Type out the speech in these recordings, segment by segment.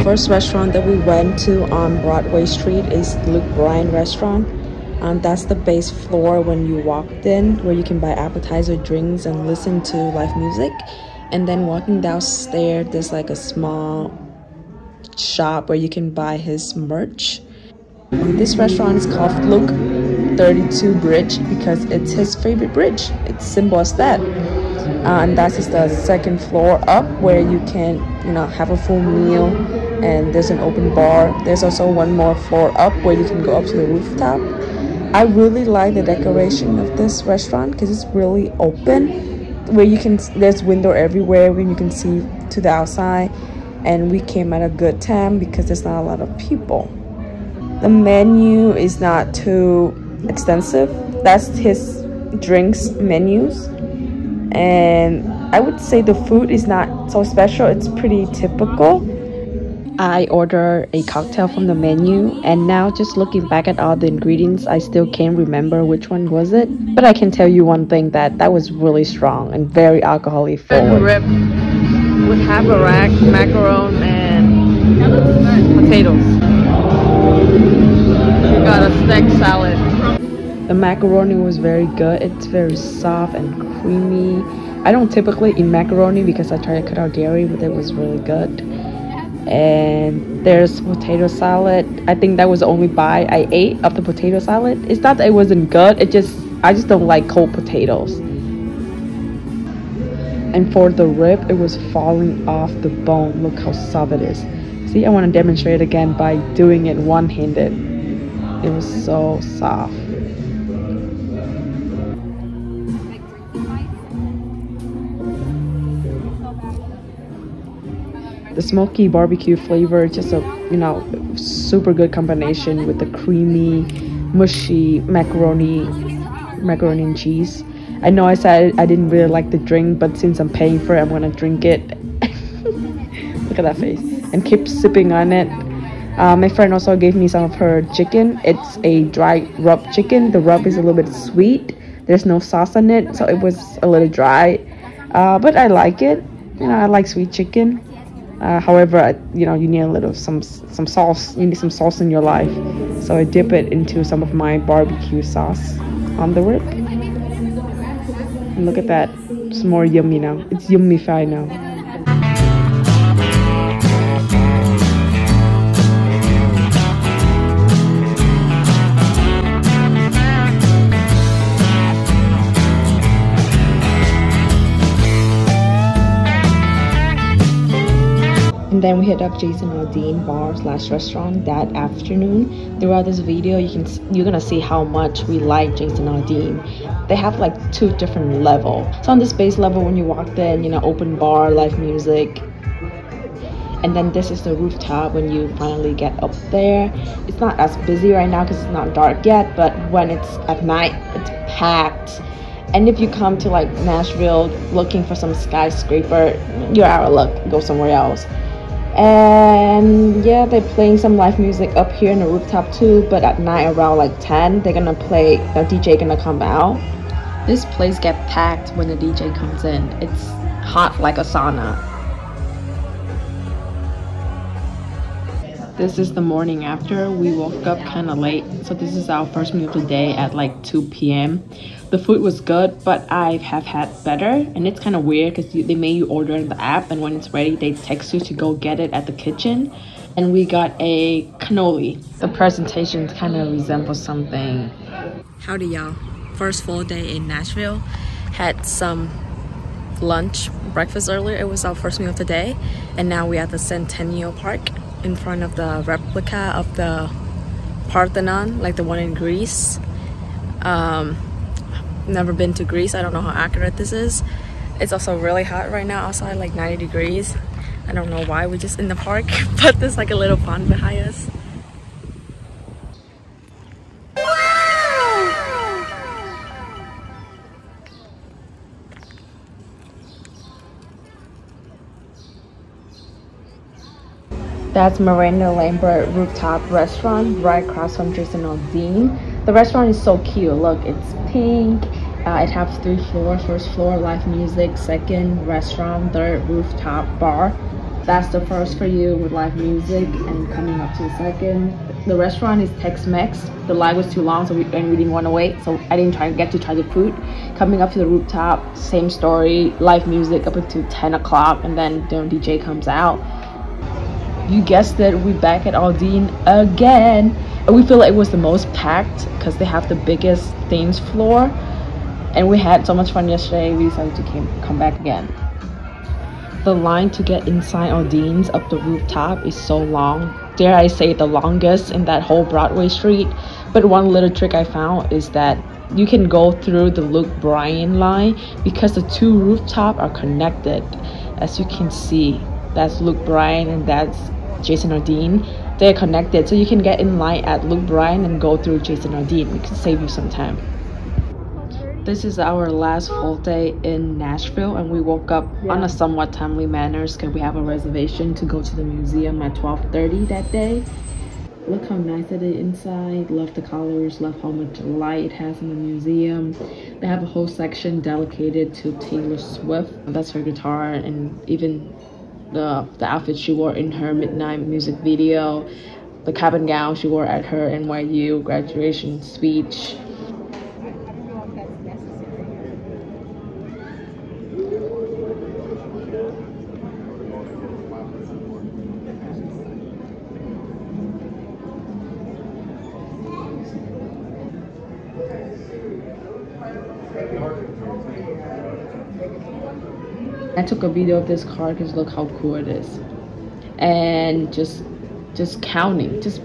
first restaurant that we went to on Broadway Street is Bryan restaurant. That's the base floor when you walked in, where you can buy appetizer, drinks, and listen to live music. And then walking downstairs, there's like a small shop where you can buy his merch. This restaurant is called Fluke 32 Bridge because it's his favorite bridge. It's simple as that. And that's just the second floor up where you can, have a full meal, and there's an open bar. There's also one more floor up where you can go up to the rooftop. I really like the decoration of this restaurant because it's really open, where there's window everywhere where you can see to the outside. And we came at a good time because there's not a lot of people. The menu is not too extensive. That's his drinks menus. And I would say the food is not so special. It's pretty typical. I ordered a cocktail from the menu, and now just looking back at all the ingredients, I still can't remember which one was it. But I can tell you one thing, that was really strong and very alcohol forward. Rib with half a rack, macaron, and potatoes. We got a steak salad. The macaroni was very good. It's very soft and creamy. I don't typically eat macaroni because I try to cut out dairy, but it was really good. And there's potato salad. I think that was the only bite I ate of the potato salad. It's not that it wasn't good, I just don't like cold potatoes. And for the rib, it was falling off the bone. Look how soft it is. See, I want to demonstrate it again by doing it one-handed. It was so soft. The smoky barbecue flavor, just a super good combination with the creamy, mushy macaroni and cheese. I know I said I didn't really like the drink, but since I'm paying for it, I'm gonna drink it. Look at that face. And keep sipping on it. My friend also gave me some of her chicken. It's a dry rub chicken. The rub is a little bit sweet. There's no sauce on it, so it was a little dry. But I like it. I like sweet chicken. However, you need a little some sauce. You need some sauce in your life, so I dip it into some of my barbecue sauce on the rib. And look at that, it's more yummy now. It's yummified now. And then we hit up Aldean bar/restaurant that afternoon. Throughout this video, you're gonna see how much we like Aldean. They have like 2 different levels. So on this base level, when you walked in, open bar, live music. And then this is the rooftop when you finally get up there. It's not as busy right now because it's not dark yet, but when it's at night, it's packed. And if you come to like Nashville looking for some skyscraper, you're out of luck. Go somewhere else. And yeah, they're playing some live music up here in the rooftop too, but at night around like 10, they're gonna play, the DJ gonna come out. This place gets packed when the DJ comes in. It's hot like a sauna. This is the morning after. We woke up kind of late, so this is our first meal of the day at like 2 p.m. The food was good, but I have had better, and it's kind of weird because they made you order in the app, and when it's ready, they text you to go get it at the kitchen. And we got a cannoli. The presentation kind of resembles something. Howdy, y'all. First full day in Nashville. Had some breakfast earlier. It was our first meal of the day, and now we're at the Centennial Park in front of the replica of the Parthenon, like the one in Greece. Never been to Greece. I don't know how accurate this is. It's also really hot right now outside, like 90 degrees. I don't know why we're just in the park, but there's like a little pond behind us. That's Miranda Lambert rooftop restaurant right across from Aldean. The restaurant is so cute. Look, it's pink. It has 3 floors. First floor, live music. Second, restaurant. Third, rooftop bar. That's the first for you with live music, and coming up to the second. The restaurant is Tex-Mex. The line was too long, so we didn't want to wait, so I didn't get to try the food. Coming up to the rooftop, same story, live music up until 10 o'clock, and then the DJ comes out. You guessed it, we back at Aldean again. We feel like it was the most packed because they have the biggest dance floor, and we had so much fun yesterday. We decided to come back again. The line to get inside Aldean's up the rooftop is so long. Dare I say the longest in that whole Broadway street. But one little trick I found is that you can go through the Luke Bryan line because the two rooftops are connected. As you can see, that's Luke Bryan and that's Jason Aldean. They're connected, so you can get in line at Luke Bryan and go through Jason Aldean. It can save you some time. This is our last full day in Nashville, and we woke up on a somewhat timely manner because we have a reservation to go to the museum at 12:30 that day. Look how nice it is inside. Love the colors, love how much light it has in the museum. They have a whole section dedicated to Taylor Swift. That's her guitar, and even the outfit she wore in her midnight music video, the cap and gown she wore at her NYU graduation speech. I took a video of this car because look how cool it is, and just counting, just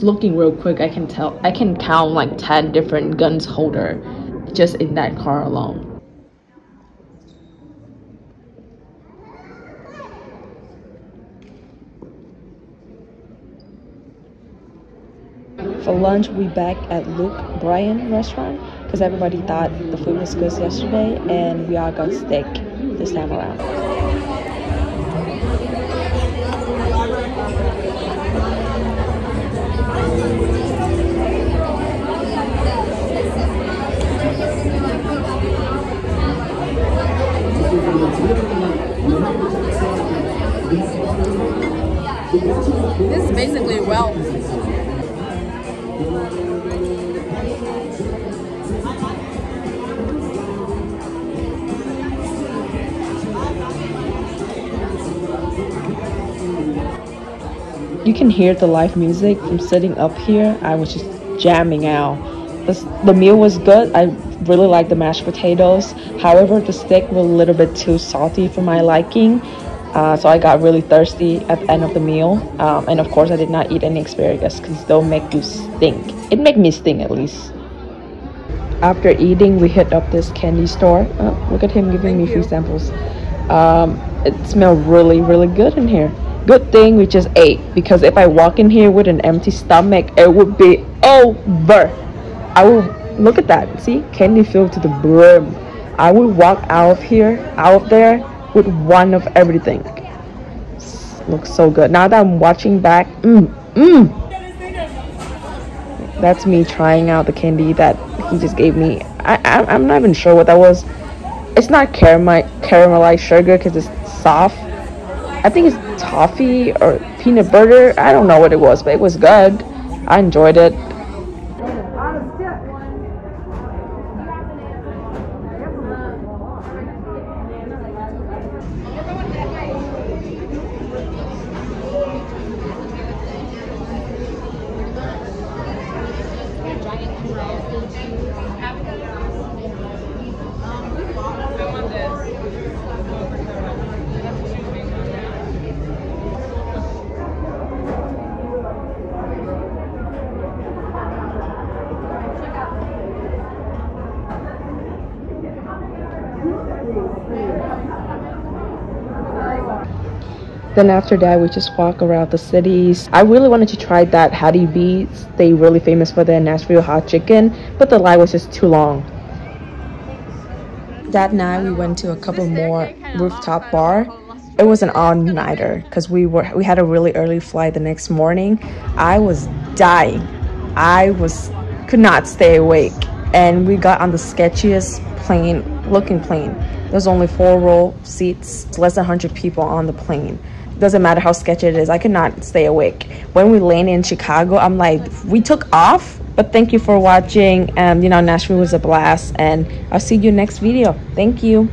looking real quick, I can count like 10 different guns holder just in that car alone. For lunch, we back at Luke Bryan restaurant because everybody thought the food was good yesterday, and we all got steak this time around. This is basically well. You can hear the live music from sitting up here. I was just jamming out. The meal was good. I really liked the mashed potatoes. However, the steak was a little bit too salty for my liking. So I got really thirsty at the end of the meal. And of course, I did not eat any asparagus because they'll make you stink. It made me stink at least. After eating, we hit up this candy store. Oh, look at him giving me free samples. It smelled really, really good in here. Good thing we just ate, because if I walk in here with an empty stomach, it would be over. I will look at that. See, candy filled to the brim. I would walk out of there with one of everything. Looks so good. Now that I'm watching back, that's me trying out the candy that he just gave me. I'm not even sure what that was. It's not caramelized sugar because it's soft. I think it's toffee or peanut butter. I don't know what it was, but it was good. I enjoyed it. Then after that, we just walk around the cities. I really wanted to try that HOWDY beats. They really famous for their Nashville hot chicken, but the line was just too long. That night, we went to a couple more rooftop bar. It was an all-nighter because we had a really early flight the next morning. I was dying. Could not stay awake, and we got on the sketchiest looking plane. There's only 4 row seats, less than 100 people on the plane. doesn't matter how sketchy it is, I cannot stay awake. When we landed in Chicago, I'm like, we took off. But thank you for watching. You know, Nashville was a blast, and I'll see you next video. Thank you.